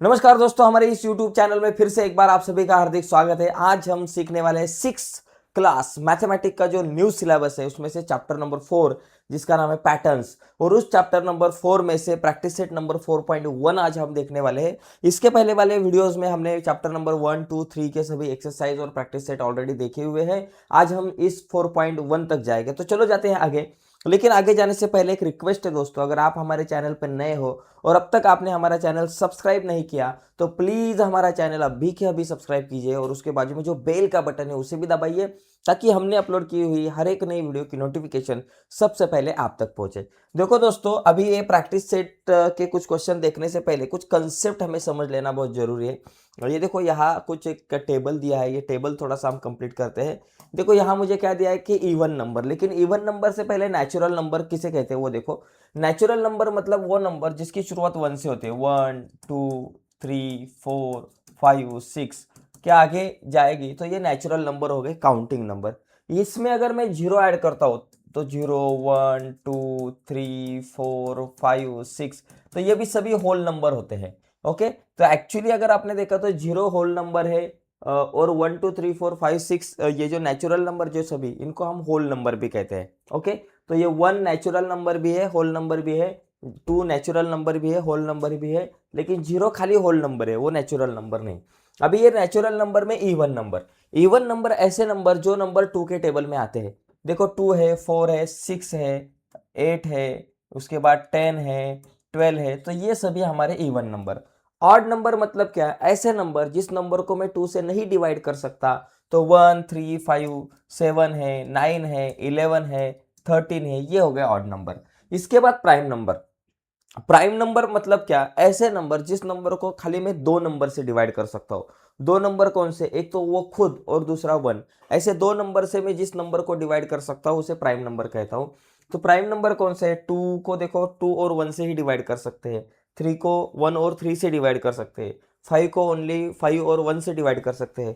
नमस्कार दोस्तों, हमारे इस YouTube चैनल में फिर से एक बार आप सभी का हार्दिक स्वागत है। आज हम सीखने वाले हैं 6th क्लास मैथमेटिक्स का जो न्यू सिलेबस है उसमें से चैप्टर नंबर 4 जिसका नाम है पैटर्न्स, और उस चैप्टर नंबर 4 में से प्रैक्टिस सेट नंबर 4.1 आज हम देखने वाले हैं। इसके पहले वाले वीडियोस में हमने चैप्टर नंबर 1, 2, 3 के सभी एक्सरसाइज और प्रैक्टिस सेट ऑलरेडी देखे हुए हैं। आज हम इस 4.1 तक जाएंगे, तो चलो जाते हैं आगे। लेकिन आगे जाने से पहले एक रिक्वेस्ट है दोस्तों, अगर आप हमारे चैनल पर नए हो और अब तक आपने हमारा चैनल सब्सक्राइब नहीं किया तो प्लीज हमारा चैनल अभी के अभी सब्सक्राइब कीजिए और उसके बाजू में जो बेल का बटन है उसे भी दबाइए, ताकि हमने अपलोड की हुई हर एक नई वीडियो की नोटिफिकेशन सबसे पहले आप तक पहुंचे। देखो दोस्तों, अभी ये प्रैक्टिस सेट के कुछ क्वेश्चन देखने से पहले कुछ कंसेप्ट हमें समझ लेना बहुत जरूरी है। और ये देखो, यहाँ कुछ एक टेबल दिया है, ये टेबल थोड़ा सा हम कंप्लीट करते हैं। देखो यहाँ मुझे क्या दिया है कि इवन नंबर, लेकिन इवन नंबर से पहले नेचुरल नंबर किसे कहते हैं वो देखो। नेचुरल नंबर मतलब वो नंबर जिसकी शुरुआत 1 से होती है, 1, 2, 3, 4, 5, 6 के आगे जाएगी तो ये नेचुरल नंबर हो गए, काउंटिंग नंबर। इसमें अगर मैं जीरो ऐड करता हूँ तो 0, 1, 2, 3, 4, 5, 6, तो ये भी सभी होल नंबर होते हैं। ओके, तो एक्चुअली अगर आपने देखा तो जीरो होल नंबर है, और 1, 2, 3, 4, 5, 6 ये जो नेचुरल नंबर जो सभी, इनको हम होल नंबर भी कहते हैं। ओके, तो ये 1 नेचुरल नंबर भी है, होल नंबर भी है, 2 नेचुरल नंबर भी है, होल नंबर भी है, लेकिन 0 खाली होल नंबर है, वो नेचुरल नंबर नहीं। अभी ये नेचुरल नंबर में इवन नंबर, इवन नंबर ऐसे नंबर जो नंबर 2 के टेबल में आते हैं। देखो 2 है, 4 है, 6 है, 8 है, उसके बाद 10 है, 12 है, तो ये सभी हमारे इवन नंबर। ऑड नंबर मतलब क्या है? ऐसे नंबर जिस नंबर को मैं 2 से नहीं डिवाइड कर सकता, तो 1, 3, 5, 7 है, 9 है, 11 है, 13 है, ये हो गया ऑड नंबर। इसके बाद प्राइम नंबर। प्राइम नंबर मतलब क्या? ऐसे नंबर जिस नंबर को खाली मैं दो नंबर से डिवाइड कर सकता हूँ। दो नंबर कौन से? एक तो वो खुद और दूसरा 1। ऐसे दो नंबर से मैं जिस नंबर को डिवाइड कर सकता हूँ उसे प्राइम नंबर कहता हूँ। तो प्राइम नंबर कौन से है? 2 को देखो 2 और 1 से ही डिवाइड कर सकते हैं, 3 को 1 और 3 से डिवाइड कर सकते हैं, 5 को ओनली 5 और 1 से डिवाइड कर सकते हैं,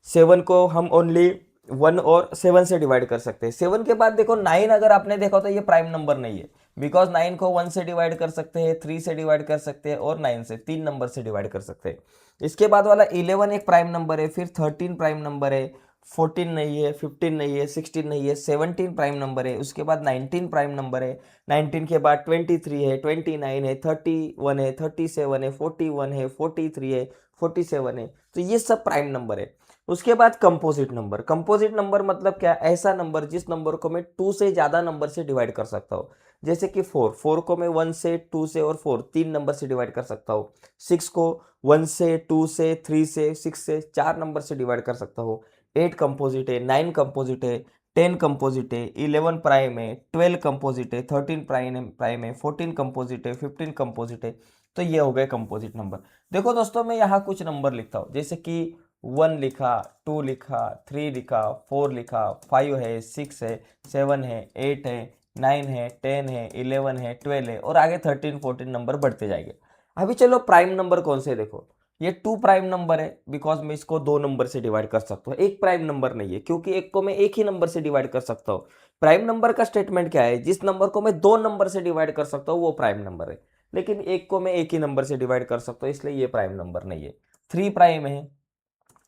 7 को हम ओनली 1 और 7 से डिवाइड कर सकते हैं। 7 के बाद देखो 9, अगर आपने देखा तो ये प्राइम नंबर नहीं है, बिकॉज 9 को 1 से डिवाइड कर सकते हैं, 3 से डिवाइड कर सकते हैं और 9 से, 3 नंबर से डिवाइड कर सकते हैं। इसके बाद वाला 11 एक प्राइम नंबर है, फिर 13 प्राइम नंबर है, 14 नहीं है, 15 नहीं है, 16 नहीं है, 17 प्राइम नंबर है, उसके बाद 19 प्राइम नंबर है, 19 के बाद 23 है, 29 है, 31 है, 37 है, 41 है, 43 है, 47 है, तो ये सब प्राइम नंबर है। उसके बाद कंपोजिट नंबर। कंपोजिट नंबर मतलब क्या? ऐसा नंबर जिस नंबर को मैं 2 से ज्यादा नंबर से डिवाइड कर सकता हूँ। जैसे कि 4 को मैं 1 से, 2 से और 4 तीन नंबर से डिवाइड कर सकता हूँ। 6 को 1 से, 2 से, 3 से, 6 से, 4 नंबर से डिवाइड कर सकता हूँ। 8 कंपोजिट है, 9 कंपोजिट है, 10 कंपोजिट है, 11 प्राइम है, 12 कंपोजिट है, 13 प्राइम है, 14 कंपोजिट है, 15 कंपोजिट है। तो ये हो गए कंपोजिट नंबर। देखो दोस्तों, मैं यहाँ कुछ नंबर लिखता हूँ, जैसे कि 1 लिखा, 2 लिखा, 3 लिखा, 4 लिखा, 5 है, 6 है, 7 है, 8 है, 9 है, 10 है, 11 है, 12 है, और आगे 13, 14 नंबर बढ़ते जाएंगे। अभी चलो प्राइम नंबर कौन से देखो। ये 2 प्राइम नंबर है, बिकॉज मैं इसको दो नंबर से डिवाइड कर सकता हूँ। एक प्राइम नंबर नहीं है, क्योंकि एक को मैं एक ही नंबर से डिवाइड कर सकता हूँ। प्राइम नंबर का स्टेटमेंट क्या है? जिस नंबर को मैं दो नंबर से डिवाइड कर सकता हूँ वो प्राइम नंबर है, लेकिन एक को मैं एक ही नंबर से डिवाइड कर सकता हूँ, इसलिए ये प्राइम नंबर नहीं है। 3 प्राइम है,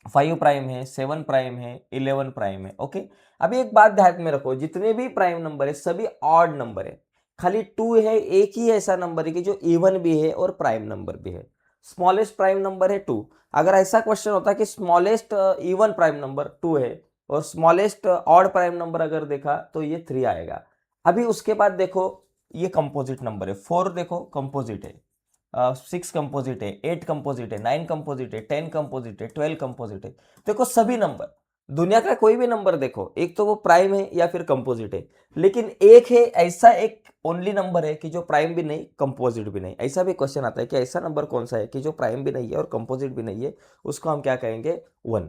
5 प्राइम है, 7 प्राइम है, 11 प्राइम है। ओके, अभी एक बात ध्यान में रखो, जितने भी प्राइम नंबर है सभी ऑड नंबर है। खाली 2 है, एक ही ऐसा नंबर है कि जो इवन भी है और प्राइम नंबर भी है। स्मॉलेस्ट प्राइम नंबर है 2। अगर ऐसा क्वेश्चन होता कि स्मॉलेस्ट इवन प्राइम नंबर 2 है और स्मॉलेस्ट ऑड प्राइम नंबर अगर देखा तो ये 3 आएगा। अभी उसके बाद देखो, ये कंपोजिट नंबर है। 4 देखो कंपोजिट है, 6 कंपोजिट है, 8 कंपोजिट है, 9 कंपोजिट है, 10 कंपोजिट है, 12 कंपोजिट है। देखो सभी नंबर, दुनिया का कोई भी नंबर देखो, एक तो वो प्राइम है या फिर कंपोजिट है, लेकिन एक है ऐसा, एक ओनली नंबर है कि जो प्राइम भी नहीं, कंपोजिट भी नहीं। ऐसा भी क्वेश्चन आता है कि ऐसा नंबर कौन सा है कि जो प्राइम भी नहीं है और कंपोजिट भी नहीं है, उसको हम क्या कहेंगे? 1।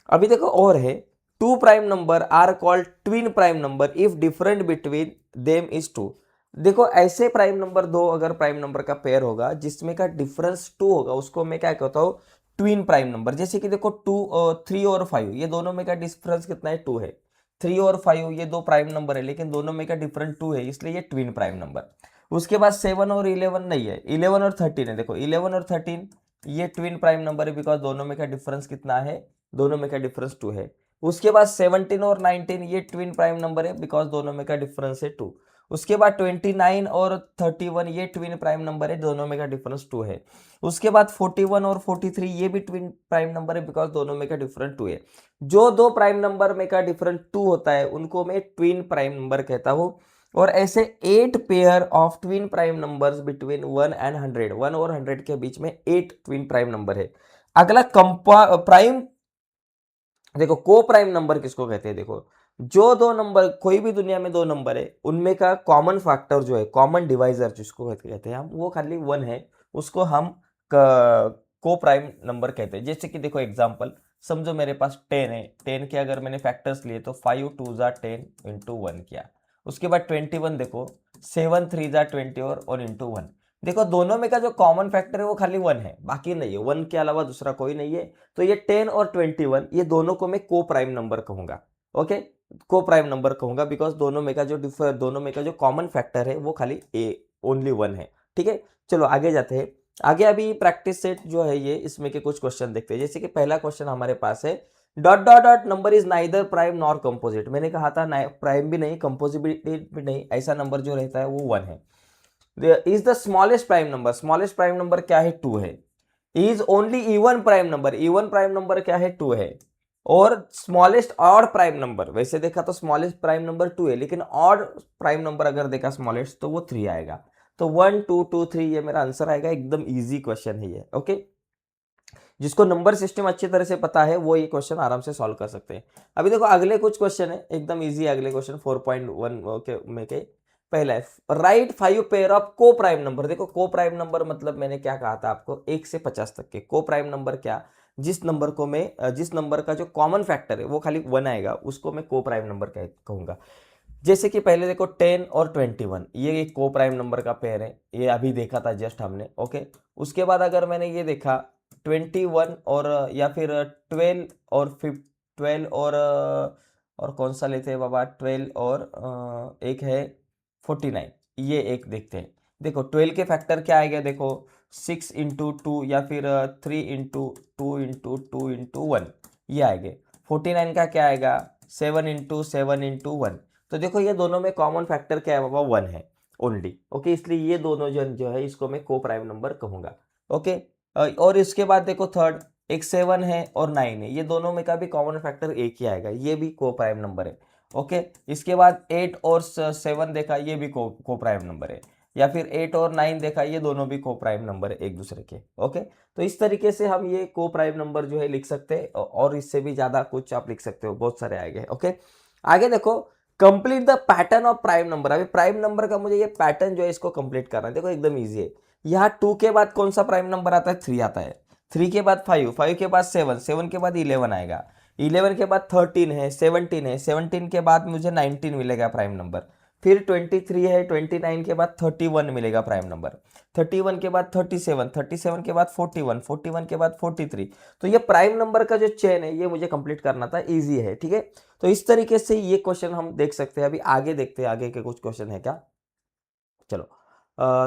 अभी देखो और है, 2 prime number are called twin prime number if different between them is 2। देखो ऐसे प्राइम नंबर दो अगर प्राइम नंबर का पेयर होगा जिसमें का डिफरेंस 2 होगा, उसको मैं क्या कहता हूँ? Twin prime number. जैसे कि देखो 3 और 5, ये दोनों में का डिफरेंस कितना है? 2 है। 3 और 5 ये दो प्राइम नंबर है, लेकिन दोनों में का डिफरेंस 2 है, इसलिए ये ट्विन प्राइम नंबर। उसके बाद 7 और 11 नहीं है, 11 और 13 है। देखो 11 और 13 ये ट्विन प्राइम नंबर है, बिकॉज दोनों में का डिफरेंस कितना है, दोनों में का डिफरेंस 2 है। उसके बाद 17 और 19 ये ट्विन प्राइम नंबर है, बिकॉज दोनों में का डिफरेंस है 2। उसके बाद 29 और 31 ये ट्विन प्राइम नंबर है, दोनों में का डिफरेंस 2 है। उसके बाद 41 और 43 ये भी ट्विन प्राइम नंबर है, बिकॉज दोनों में का डिफरेंस 2 है। जो दो प्राइम नंबर में का डिफरेंस 2 होता है उनको मैं ट्विन प्राइम नंबर कहता हूं। और ऐसे 8 pair of twin prime numbers between 1 and 100, 1 और 100 के बीच में 8 ट्विन प्राइम नंबर है। अगला प्राइम, देखो को प्राइम नंबर किसको कहते हैं। देखो जो दो नंबर, कोई भी दुनिया में दो नंबर है उनमें का कॉमन फैक्टर जो है, कॉमन डिवाइजर जिसको कहते हैं हम, वो खाली 1 है, उसको हम को प्राइम नंबर कहते हैं। जैसे कि देखो एग्जांपल समझो मेरे पास 10 है, 10 के अगर मैंने फैक्टर्स लिए तो 5 2 जा 10 इंटू 1 किया। उसके बाद 21 देखो 7 3 जा 20 और इंटू 1। देखो दोनों में का जो कॉमन फैक्टर है वो खाली 1 है, बाकी नहीं है, 1 के अलावा दूसरा कोई नहीं है। तो ये 10 और 21 ये दोनों को मैं को प्राइम नंबर कहूंगा। ओके, को प्राइम नंबर कहूंगा, बिकॉज दोनों में का जो कॉमन फैक्टर है वो खाली ओनली 1 है। ठीक है, चलो आगे जाते हैं। आगे अभी प्रैक्टिस सेट जो है ये, इसमें के कुछ क्वेश्चन देखते हैं। जैसे कि पहला क्वेश्चन हमारे पास है, dot dot dot number is neither prime nor composite. मैंने कहा था प्राइम भी नहीं, कंपोजिबिलिटी भी नहीं, ऐसा नंबर जो रहता है वो 1 है। Is the smallest prime number, smallest prime number क्या है, 2 है। Is only even prime number, even prime number क्या है, 2 है। और स्मॉलेस्ट ऑड प्राइम नंबर, वैसे देखा तो स्मॉलेस्ट प्राइम नंबर 2 है, लेकिन ऑड प्राइम नंबर अगर देखा स्मॉलेस्ट तो वो 3 आएगा। तो 1 2 2 3 ये मेरा आंसर आएगा। एकदम इजी क्वेश्चन है ये। ओके, जिसको नंबर सिस्टम अच्छी तरह से पता है वो ये क्वेश्चन आराम से सॉल्व कर सकते हैं। अभी देखो अगले कुछ क्वेश्चन है एकदम इजी। अगले क्वेश्चन 4.1 में के पहला है, राइट 5 पेयर ऑफ को प्राइम नंबर। देखो को प्राइम नंबर मतलब मैंने क्या कहा था आपको, 1 से 50 तक के को प्राइम नंबर क्या, जिस नंबर का जो कॉमन फैक्टर है वो खाली 1 आएगा, उसको मैं को प्राइम नंबर कहूंगा। जैसे कि पहले देखो 10 और 21 ये एक को प्राइम नंबर का पेयर है, ये अभी देखा था जस्ट हमने। ओके, उसके बाद अगर मैंने ये देखा 21 और या फिर 12 और 12 और कौन सा लेते हैं बाबा, 12 और एक है 49, ये एक देखते हैं। देखो 12 के फैक्टर क्या आएगा, देखो 6 इंटू 2 या फिर 3 इंटू 2 इंटू 2 इंटू 1 ये आएंगे। 49 का क्या आएगा, 7 इंटू 7 इंटू 1। तो देखो ये दोनों में कॉमन फैक्टर क्या है बाबा, 1 है ओनली। ओके, इसलिए ये दोनों जो है इसको मैं को प्राइम नंबर कहूंगा। ओके, और इसके बाद देखो थर्ड, एक 7 है और 9 है, ये दोनों में का भी कॉमन फैक्टर एक ही आएगा, ये भी को प्राइम नंबर है। ओके, इसके बाद 8 और 7 देखा, ये भी को प्राइम नंबर है। या फिर 8 और 9 देखा, ये दोनों भी को प्राइम नंबर है एक दूसरे के। ओके, तो इस तरीके से हम ये को प्राइम नंबर जो है लिख सकते हैं, और इससे भी ज्यादा कुछ आप लिख सकते हो, बहुत सारे आएंगे। ओके, आगे देखो, complete the pattern of prime number. अभी प्राइम नंबर का मुझे ये पैटर्न जो है इसको कंप्लीट करना है। देखो एकदम इजी है। यहाँ 2 के बाद कौन सा प्राइम नंबर आता है, 3 आता है। 3 के बाद 5, 5 के बाद 7, 7 के बाद 11 आएगा। 11 के बाद 13 है, 17 है, 17 के बाद मुझे 19 मिलेगा प्राइम नंबर। फिर 23 है, 29 के बाद 31 मिलेगा प्राइम नंबर। 31 के बाद 37, 37 के बाद 41, 41 के बाद 43। तो ये प्राइम नंबर का जो चेन है ये मुझे कंप्लीट करना था, इजी है। ठीक है, तो इस तरीके से ये क्वेश्चन हम देख सकते हैं। अभी आगे देखते हैं आगे के कुछ क्वेश्चन है क्या। चलो,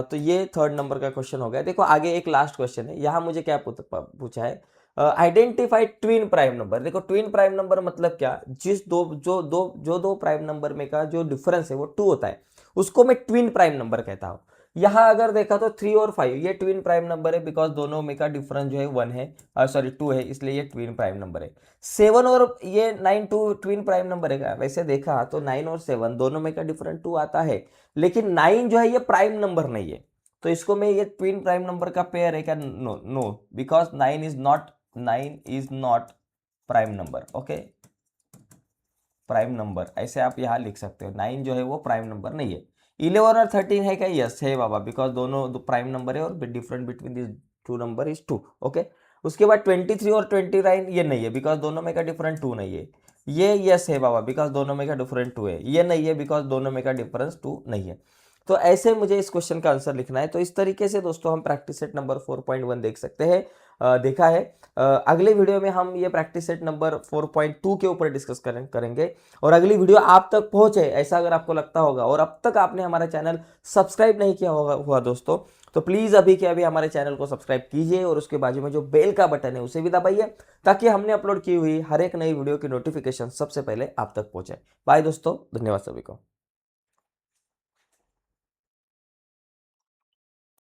तो ये थर्ड नंबर का क्वेश्चन हो गया। देखो आगे एक लास्ट क्वेश्चन है, यहाँ मुझे क्या पूछा है, आइडेंटिफाई ट्विन प्राइम नंबर। देखो ट्विन प्राइम नंबर मतलब क्या, जो दो प्राइम नंबर में का जो डिफरेंस है वो 2 होता है, उसको मैं ट्विन प्राइम नंबर कहता हूँ। यहाँ अगर देखा तो 3 और 5 ये ट्विन प्राइम नंबर है, बिकॉज दोनों में का डिफरेंस जो है 1 है, सॉरी 2 है, इसलिए ये ट्विन प्राइम नंबर है। 7 और ये 9 टू ट्विन प्राइम नंबर है क्या, वैसे देखा तो 9 और 7 दोनों में का डिफरेंस 2 आता है, लेकिन 9 जो है ये प्राइम नंबर नहीं है, तो इसको मैं ये ट्विन प्राइम नंबर का पेयर है क्या, no no, because 9 is not prime number. Okay, prime number ऐसे आप यहाँ लिख सकते हो, 9 जो है वो प्राइम नंबर नहीं है। 11 और 13 है क्या, यस है बाबा, बिकॉज दोनों प्राइम नंबर है और different between this two number is 2। Okay, उसके बाद 23 और 29 ये नहीं है, बिकॉज दोनों में का डिफरेंट 2 नहीं है। ये यस है बाबा, बिकॉज दोनों में का डिफरेंट 2 है। ये नहीं है, बिकॉज दोनों में का डिफरेंस 2 नहीं है। तो ऐसे मुझे इस क्वेश्चन का आंसर लिखना है। तो इस तरीके से दोस्तों हम प्रैक्टिस सेट नंबर 4.1 देख सकते हैं। देखा है। अगले वीडियो में हम ये प्रैक्टिस सेट नंबर 4.2 के ऊपर डिस्कस करेंगे। और अगली वीडियो आप तक पहुंचे ऐसा अगर आपको लगता होगा और अब तक आपने हमारा चैनल सब्सक्राइब नहीं किया हुआ दोस्तों, तो प्लीज अभी के अभी हमारे चैनल को सब्सक्राइब कीजिए और उसके बाजू में जो बेल का बटन है उसे भी दबाइए, ताकि हमने अपलोड की हुई हर एक नई वीडियो की नोटिफिकेशन सबसे पहले आप तक पहुंचे। बाय दोस्तों, धन्यवाद सभी को।